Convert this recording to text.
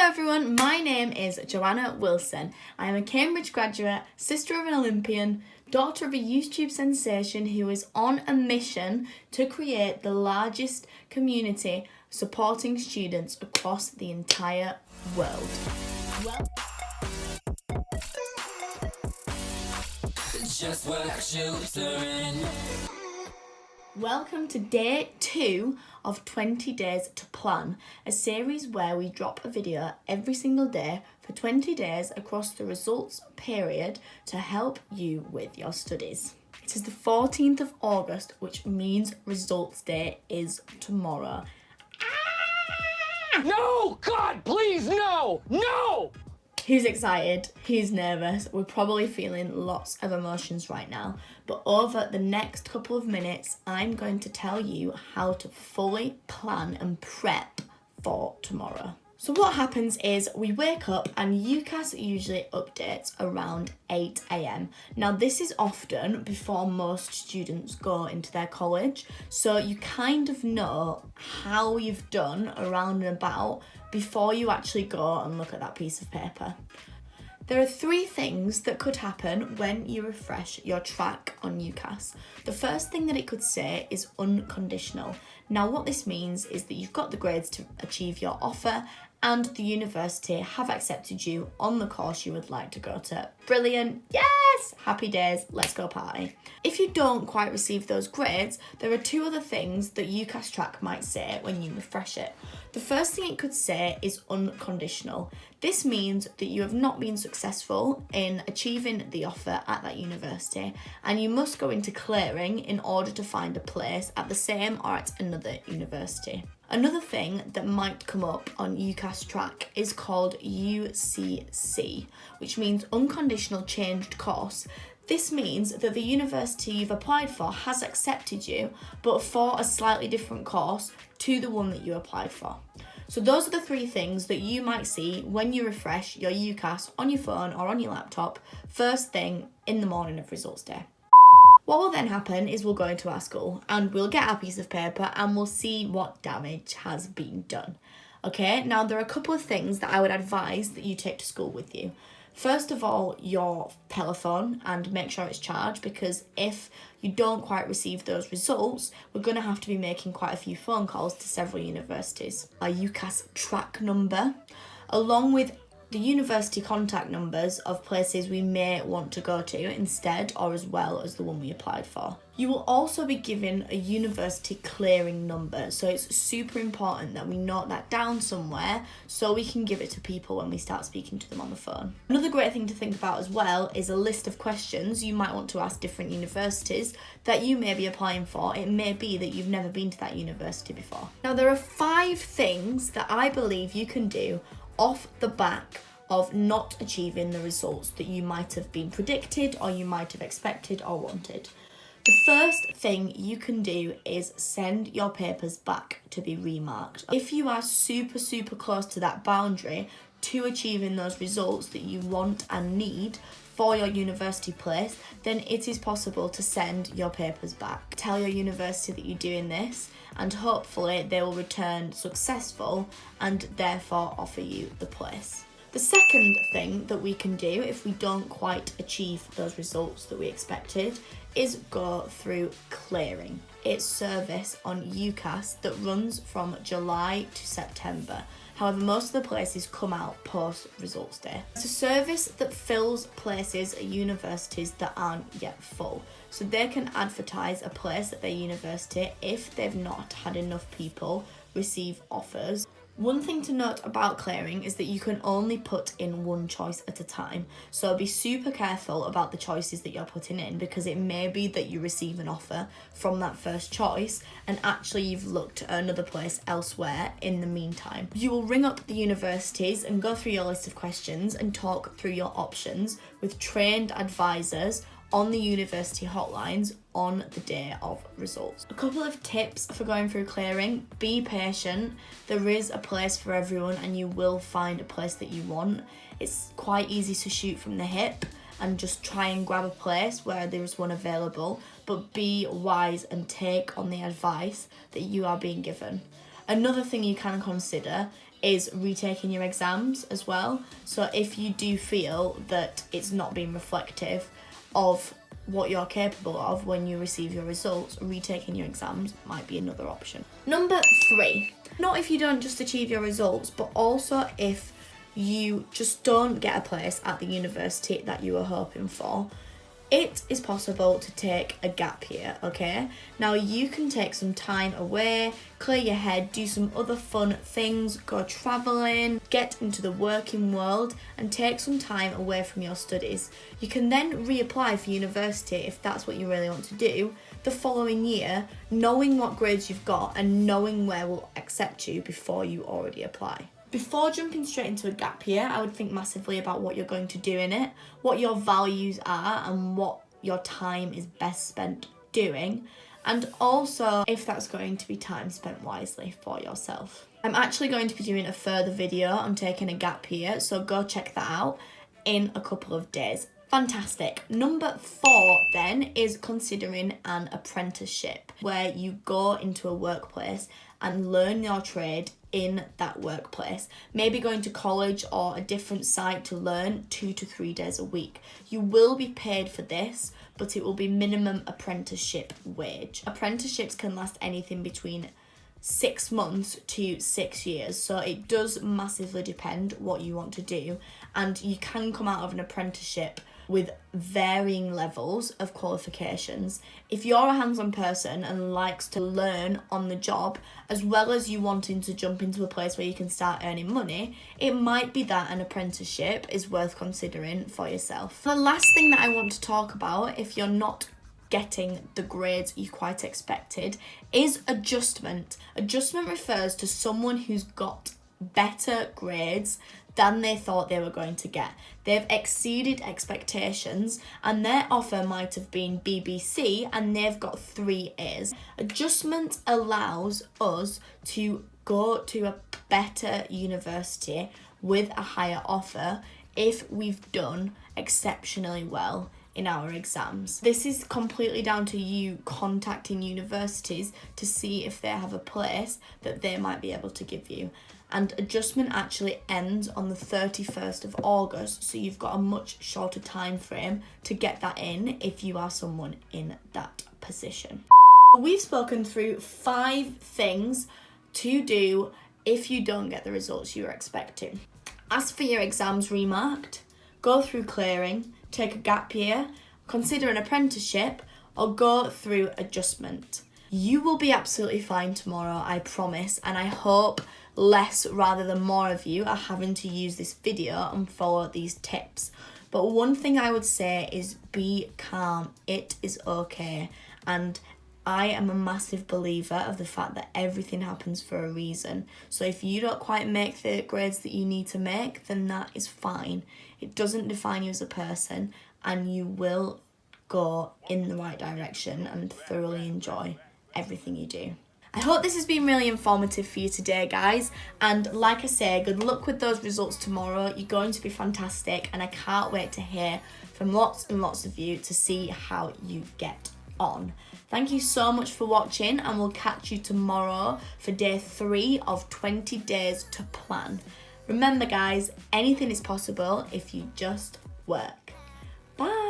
Hello everyone, my name is Joanna Wilson. I am a Cambridge graduate, sister of an Olympian, daughter of a YouTube sensation who is on a mission to create the largest community supporting students across the entire world. Just Work Tutoring. Welcome to day 2 of 20 Days to Plan, a series where we drop a video every single day for 20 days across the results period to help you with your studies. It is the 14th of August, which means results day is tomorrow. No! God, please, no! No! Who's excited? Who's nervous? We're probably feeling lots of emotions right now. But over the next couple of minutes, I'm going to tell you how to fully plan and prep for tomorrow. So what happens is we wake up and UCAS usually updates around 8 a.m. Now this is often before most students go into their college, so you kind of know how you've done around and about before you actually go and look at that piece of paper. There are 3 things that could happen when you refresh your track on UCAS. The first thing that it could say is unconditional. Now what this means is that you've got the grades to achieve your offer and the university have accepted you on the course you would like to go to. Brilliant, yes, happy days, let's go party. If you don't quite receive those grades, there are 2 other things that UCAS track might say when you refresh it. The first thing it could say is unconditional. This means that you have not been successful in achieving the offer at that university and you must go into clearing in order to find a place at the same or at another university. Another thing that might come up on UCAS track is called UCC, which means unconditional changed course. This means that the university you've applied for has accepted you, but for a slightly different course to the one that you applied for. So those are the 3 things that you might see when you refresh your UCAS on your phone or on your laptop first thing in the morning of results day. What will then happen is we'll go into our school and we'll get our piece of paper and we'll see what damage has been done. Okay, now there are a couple of things that I would advise that you take to school with you. First of all, your telephone, and make sure it's charged, because if you don't quite receive those results, we're going to have to be making quite a few phone calls to several universities. Our UCAS track number, along with the university contact numbers of places we may want to go to instead or as well as the one we applied for. You will also be given a university clearing number, so it's super important that we note that down somewhere so we can give it to people when we start speaking to them on the phone. Another great thing to think about as well is a list of questions you might want to ask different universities that you may be applying for. It may be that you've never been to that university before. Now there are 5 things that I believe you can do off the back of not achieving the results that you might have been predicted or you might have expected or wanted. The first thing you can do is send your papers back to be remarked. If you are super close to that boundary to achieving those results that you want and need for your university place, then it is possible to send your papers back. Tell your university that you're doing this and hopefully they will return successful and therefore offer you the place. The second thing that we can do if we don't quite achieve those results that we expected is go through clearing. It's service on UCAS that runs from July to September. However, most of the places come out post results day. It's a service that fills places at universities that aren't yet full. So they can advertise a place at their university if they've not had enough people receive offers. One thing to note about clearing is that you can only put in one choice at a time. So be super careful about the choices that you're putting in, because it may be that you receive an offer from that first choice and actually you've looked at another place elsewhere in the meantime. You will ring up the universities and go through your list of questions and talk through your options with trained advisors on the university hotlines on the day of results. A couple of tips for going through clearing: be patient. There is a place for everyone and you will find a place that you want. It's quite easy to shoot from the hip and just try and grab a place where there's one available, but be wise and take on the advice that you are being given. Another thing you can consider is retaking your exams as well. So if you do feel that it's not being reflective of what you're capable of when you receive your results, retaking your exams might be another option. Number 3, not if you don't just achieve your results, but also if you just don't get a place at the university that you were hoping for. It is possible to take a gap year, okay? Now you can take some time away, clear your head, do some other fun things, go travelling, get into the working world and take some time away from your studies. You can then reapply for university if that's what you really want to do the following year, knowing what grades you've got and knowing where will accept you before you already apply. Before jumping straight into a gap year, I would think massively about what you're going to do in it, what your values are and what your time is best spent doing, and also if that's going to be time spent wisely for yourself. I'm actually going to be doing a further video on taking a gap year, so go check that out in a couple of days. Fantastic. Number 4 then is considering an apprenticeship, where you go into a workplace and learn your trade in that workplace. Maybe going to college or a different site to learn 2 to 3 days a week. You will be paid for this, but it will be minimum apprenticeship wage. Apprenticeships can last anything between 6 months to 6 years, so it does massively depend what you want to do, and you can come out of an apprenticeship with varying levels of qualifications. If you're a hands-on person and likes to learn on the job, as well as you wanting to jump into a place where you can start earning money, it might be that an apprenticeship is worth considering for yourself. The last thing that I want to talk about, if you're not getting the grades you quite expected, is adjustment. Adjustment refers to someone who's got better grades than they thought they were going to get. They've exceeded expectations and their offer might have been BBC and they've got 3 A's. Adjustment allows us to go to a better university with a higher offer if we've done exceptionally well in our exams. This is completely down to you contacting universities to see if they have a place that they might be able to give you. And adjustment actually ends on the 31st of August, so you've got a much shorter time frame to get that in if you are someone in that position. We've spoken through 5 things to do if you don't get the results you're expecting. Ask for your exams remarked, go through clearing, take a gap year, consider an apprenticeship, or go through adjustment. You will be absolutely fine tomorrow, I promise, and I hope less rather than more of you are having to use this video and follow these tips. But one thing I would say is be calm. It is okay. And I am a massive believer of the fact that everything happens for a reason. So if you don't quite make the grades that you need to make, then that is fine. It doesn't define you as a person, and you will go in the right direction and thoroughly enjoy everything you do. I hope this has been really informative for you today, guys, and like I say, good luck with those results tomorrow. You're going to be fantastic, and I can't wait to hear from lots and lots of you to see how you get on. Thank you so much for watching, and we'll catch you tomorrow for day 3 of 20 days to plan. Remember, guys, anything is possible if you just work. Bye.